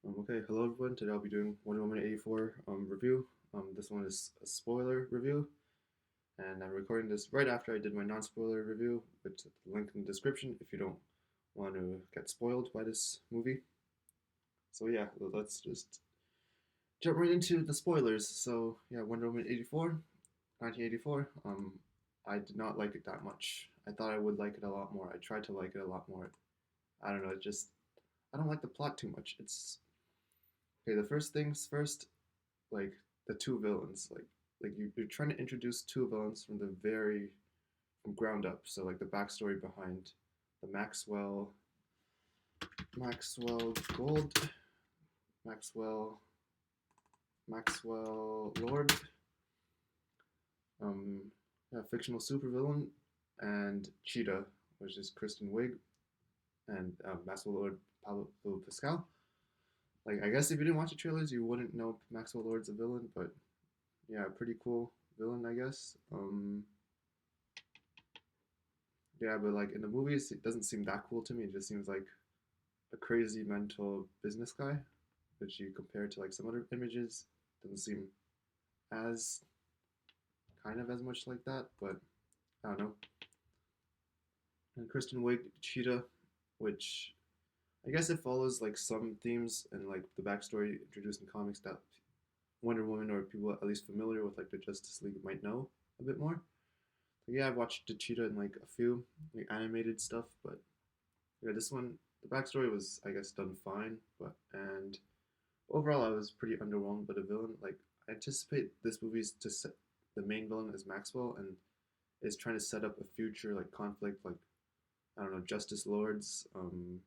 Okay, hello everyone. Today I'll be doing Wonder Woman 84 review. This one is a spoiler review, and I'm recording this right after I did my non-spoiler review, which the link in the description if you don't want to get spoiled by this movie. So yeah, let's just jump right into the spoilers. So yeah, Wonder Woman 84, 1984. I did not like it that much. I thought I would like it a lot more. I tried to like it a lot more. I don't know. I don't like the plot too much. It's okay. The first things first. Like the two villains. You're trying to introduce two villains from ground up. So like the backstory behind the Maxwell Gold, Maxwell Maxwell Lord, um, yeah, fictional supervillain, and Cheetah, which is Kristen Wiig, and Maxwell Lord Pablo Pascal. Like I guess if you didn't watch the trailers, you wouldn't know Maxwell Lord's a villain, but yeah, pretty cool villain, I guess. Yeah, but like in the movies, it doesn't seem that cool to me. It just seems like a crazy mental business guy, which you compare to like some other images, doesn't seem as kind of as much like that. But I don't know. And Kristen Wiig, Cheetah, which I guess it follows like some themes and like the backstory introduced in comics that Wonder Woman or people at least familiar with like the Justice League might know a bit more. Yeah, I've watched the Cheetah in like a few like animated stuff, but yeah, this one the backstory was I guess done fine, but and overall I was pretty underwhelmed by the villain. Like I anticipate this movie's to set the main villain is Maxwell and is trying to set up a future like conflict like I don't know Justice Lords, um,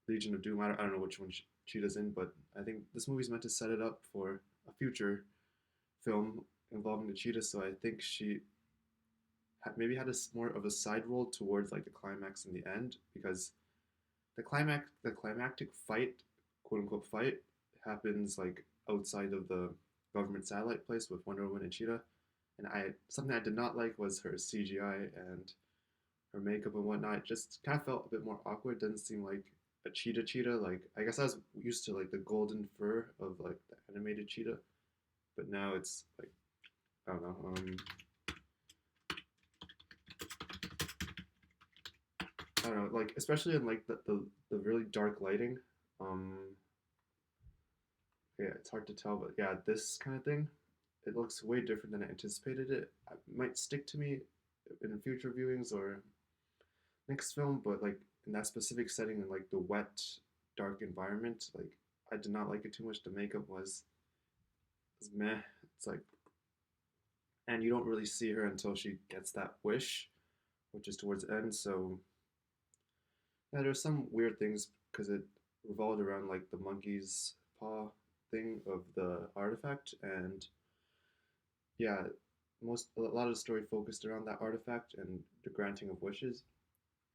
Legion of Doom. I don't know which one Cheetah's in, but I think this movie's meant to set it up for a future film involving the Cheetah. So I think she maybe had a more of a side role towards like the climax in the end because the climactic fight, quote unquote fight, happens like outside of the government satellite place with Wonder Woman and Cheetah. And I something I did not like was her CGI and her makeup and whatnot. It just kind of felt a bit more awkward. Didn't seem like a cheetah. Like I guess I was used to like the golden fur of like the animated cheetah, but now it's like I don't know. I don't know, like especially in like the really dark lighting. Um, yeah, it's hard to tell, but yeah, this kind of thing, it looks way different than I anticipated it. It might stick to me in future viewings or next film, but like in that specific setting in like the wet, dark environment, like I did not like it too much. The makeup was meh. It's like, and you don't really see her until she gets that wish, which is towards the end. So yeah, there's some weird things because it revolved around like the monkey's paw thing of the artifact, and yeah, a lot of the story focused around that artifact and the granting of wishes.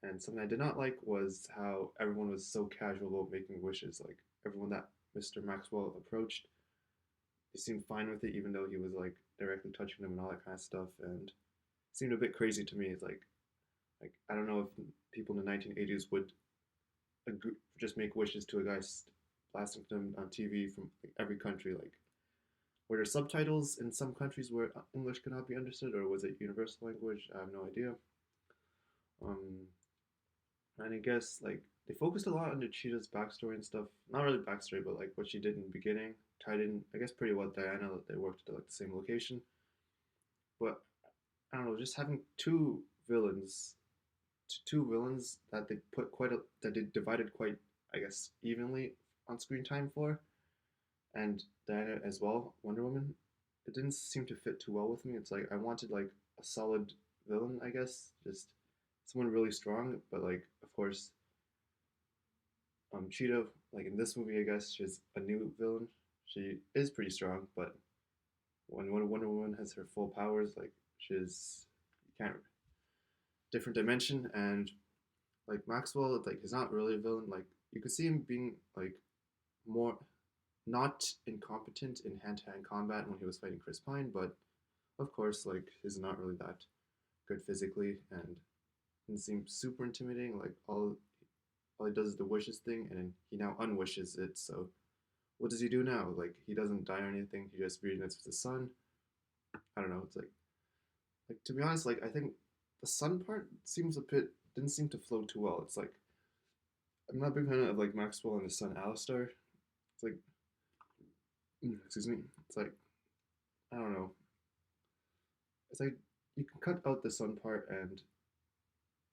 And something I did not like was how everyone was so casual about making wishes. Like everyone that Mr. Maxwell approached, he seemed fine with it, even though he was like directly touching them and all that kind of stuff. And it seemed a bit crazy to me. It's like I don't know if people in the 1980s would just make wishes to a guy blasting them on TV from like, every country. Like were there subtitles in some countries where English could not be understood, or was it universal language? I have no idea. Um, and I guess like they focused a lot on the Cheetah's backstory and stuff. Not really backstory, but like what she did in the beginning. Tied in, I guess, pretty well with Diana that they worked at like the same location. But I don't know, just having two villains that they put that they divided quite, I guess, evenly on screen time for, and Diana as well, Wonder Woman. It didn't seem to fit too well with me. It's like I wanted like a solid villain, I guess, just someone really strong, but like of course Cheetah, like in this movie, I guess she's a new villain. She is pretty strong, but when Wonder Woman has her full powers, like she's you can't different dimension. And like Maxwell, like he's not really a villain. Like you could see him being like more not incompetent in hand-to-hand combat when he was fighting Chris Pine, but of course, like he's not really that good physically and didn't seem super intimidating. Like all he does is the wishes thing, and then he now unwishes it. So what does he do now? Like he doesn't die or anything. He just reunites with his son. I don't know. It's like to be honest, like I think the son part seems a bit didn't seem to flow too well. It's like I'm not a big fan of like Maxwell and his son Alistair. It's like excuse me. It's like I don't know. It's like you can cut out the son part and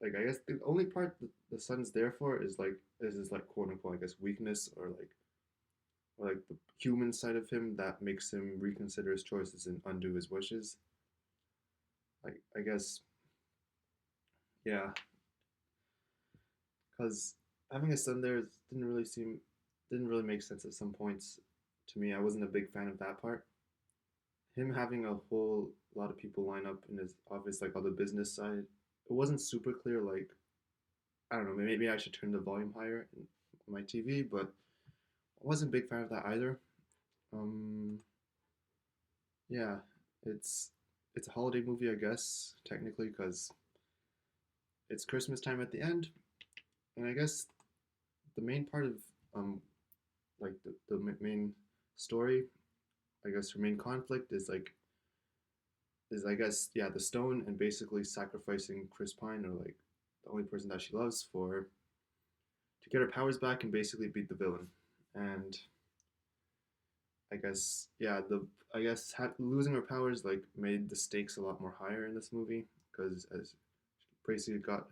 like I guess the only part that the son's there for is his like quote unquote I guess weakness or like the human side of him that makes him reconsider his choices and undo his wishes. Like I guess yeah, because having a son there didn't really make sense at some points to me. I wasn't a big fan of that part. Him having a whole lot of people line up in his office, like all the business side, it wasn't super clear. Like I don't know, maybe I should turn the volume higher in my TV, but I wasn't a big fan of that either. Um, yeah, it's it's a holiday movie, I guess, technically, because it's Christmas time at the end, and I guess the main part of um like the main story, I guess her main conflict is I guess yeah the stone and basically sacrificing Chris Pine or like the only person that she loves for to get her powers back and basically beat the villain. And I guess yeah the I guess losing her powers like made the stakes a lot more higher in this movie because as basically got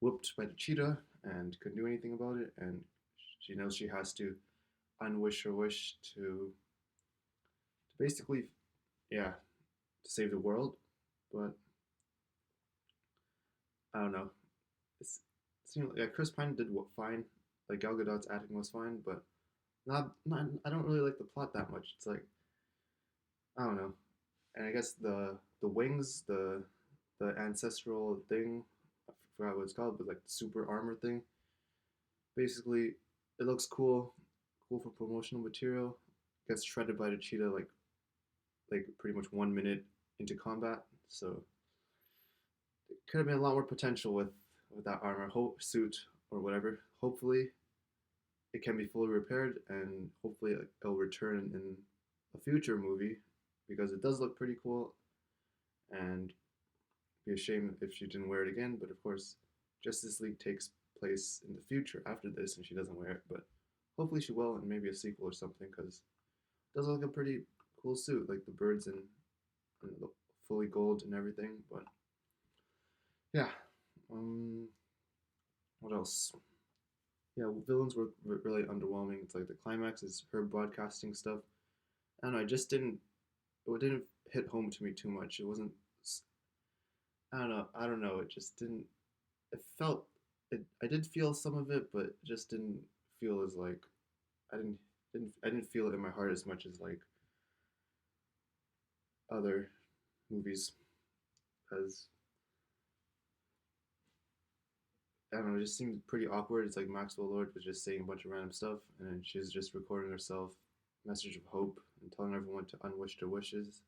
whooped by the cheetah and couldn't do anything about it, and she knows she has to unwish her wish to basically yeah to save the world. But I don't know. It seemed like yeah, Chris Pine did what fine. Like Gal Gadot's acting was fine, but not I don't really like the plot that much. It's like I don't know. And I guess the wings, the ancestral thing, I forgot what it's called, but like the super armor thing. Basically, it looks cool for promotional material. Gets shredded by the cheetah like pretty much 1 minute into combat. So it could have been a lot more potential with that armor suit or whatever. Hopefully, it can be fully repaired, and hopefully it'll return in a future movie because it does look pretty cool. And be a shame if she didn't wear it again. But of course, Justice League takes place in the future after this, and she doesn't wear it. But hopefully she will, and maybe a sequel or something because it does look like a pretty cool suit, like the birds and the fully gold and everything. But yeah, um, what else? Yeah, villains were really underwhelming. It's like the climax is her broadcasting stuff. I don't know. It didn't hit home to me too much. It wasn't. I don't know. I don't know. It just didn't. It felt. I did feel some of it, but it just didn't feel as like. I didn't feel it in my heart as much as like other movies, because I don't know. It just seemed pretty awkward. It's like Maxwell Lord was just saying a bunch of random stuff, and then she's just recording herself, message of hope, and telling everyone to unwish their wishes.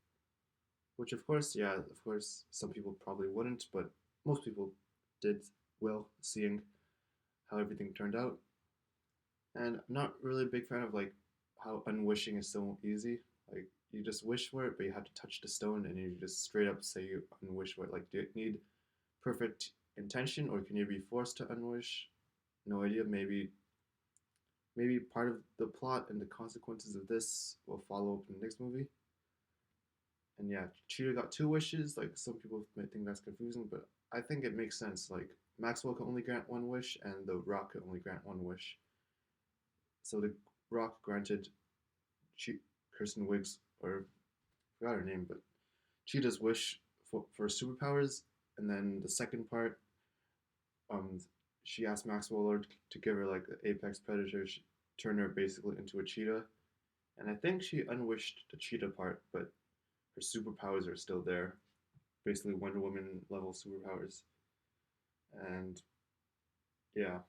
Which, of course, yeah, of course, some people probably wouldn't, but most people did well, seeing how everything turned out. And I'm not really a big fan of like how unwishing is so easy. Like you just wish for it, but you have to touch the stone, and you just straight up say you unwish for it. Like, do you need perfect intention, or can you be forced to unwish? No idea. Maybe part of the plot and the consequences of this will follow up in the next movie. And yeah, Cheetah got two wishes. Like some people might think that's confusing, but I think it makes sense. Like Maxwell can only grant one wish, and the Rock can only grant one wish. So the Rock granted Kirsten Wiggs, or I forgot her name, but Cheetah's wish for superpowers, and then the second part, um, she asked Maxwell Lord to give her like an apex predator, turn her basically into a cheetah, and I think she unwished the cheetah part, but her superpowers are still there, basically Wonder Woman level superpowers, and yeah,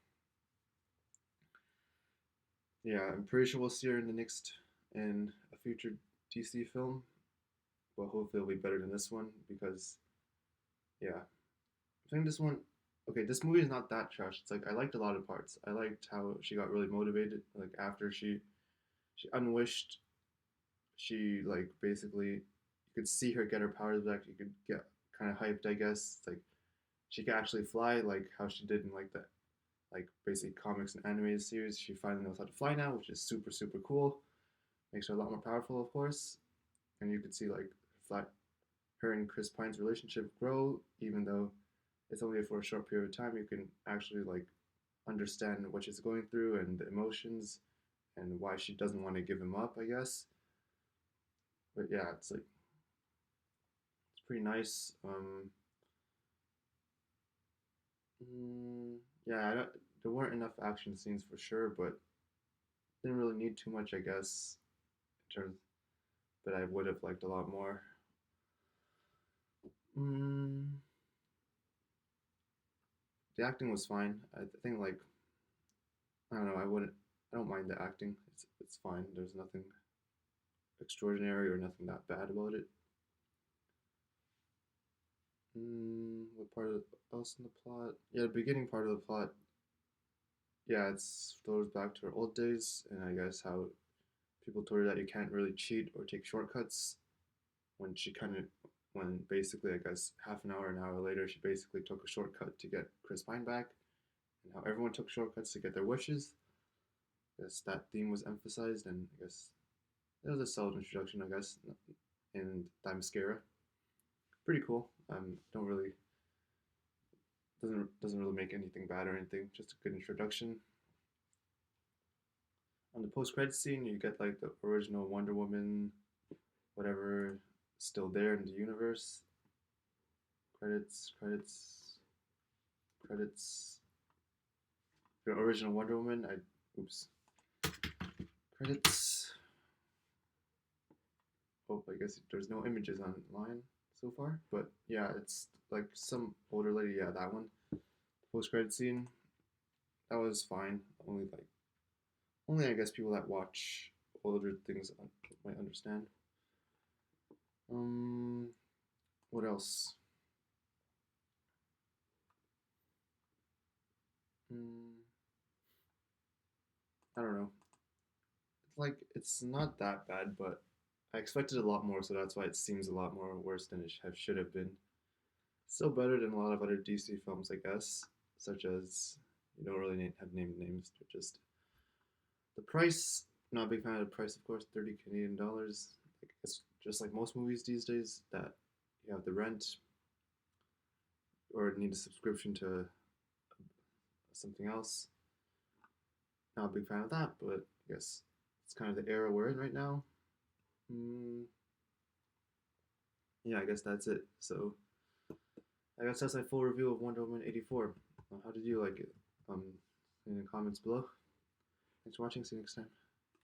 yeah, I'm pretty sure we'll see her in the next in a future DC film, but hopefully it'll be better than this one because yeah, I think this one okay, this movie is not that trash. It's like I liked a lot of parts. I liked how she got really motivated. Like after she unwished, she like basically you could see her get her powers back. You could get kind of hyped, I guess. It's like she could actually fly, like how she did in like the like basic comics and animated series. She finally knows how to fly now, which is super super cool. Makes her a lot more powerful, of course. And you could see like flat her and Chris Pine's relationship grow, even though it's only for a short period of time. You can actually like understand what she's going through and the emotions and why she doesn't want to give him up, I guess. But yeah, it's like it's pretty nice. Yeah, there weren't enough action scenes for sure, but didn't really need too much, I guess, in terms. But I would have liked a lot more. Mm, the acting was fine. I think like I don't know. I wouldn't. I don't mind the acting. It's fine. There's nothing extraordinary or nothing that bad about it. What part of else in the plot? Yeah, the beginning part of the plot. Yeah, it's throws back to her old days, and I guess how people told her that you can't really cheat or take shortcuts. When she kind of, when basically I guess half an hour later, she basically took a shortcut to get Chris Pine back, and how everyone took shortcuts to get their wishes. I guess that theme was emphasized, and I guess it was a solid introduction, I guess, in Themyscira. Pretty cool. Don't really doesn't really make anything bad or anything. Just a good introduction. On the post credit scene, you get like the original Wonder Woman, whatever, still there in the universe. Credits, credits, credits. The original Wonder Woman. Oops. Credits. Oh, I guess there's no images online so far, but yeah, it's like some older lady. Yeah, that one. Post credit scene. That was fine. Only I guess people that watch older things might understand. Um, what else? Mm, I don't know. Like it's not that bad, but I expected a lot more, so that's why it seems a lot more worse than it should have been. Still better than a lot of other DC films, I guess, such as you don't really have named names, but just the price. Not a big fan of the price, of course. 30 Canadian dollars. Like it's just like most movies these days that you have the rent or need a subscription to something else. Not a big fan of that, but I guess it's kind of the era we're in right now. Mm, yeah, I guess that's it. So I guess that's my full review of Wonder Woman 84. How did you like it? In the comments below. Thanks for watching. See you next time.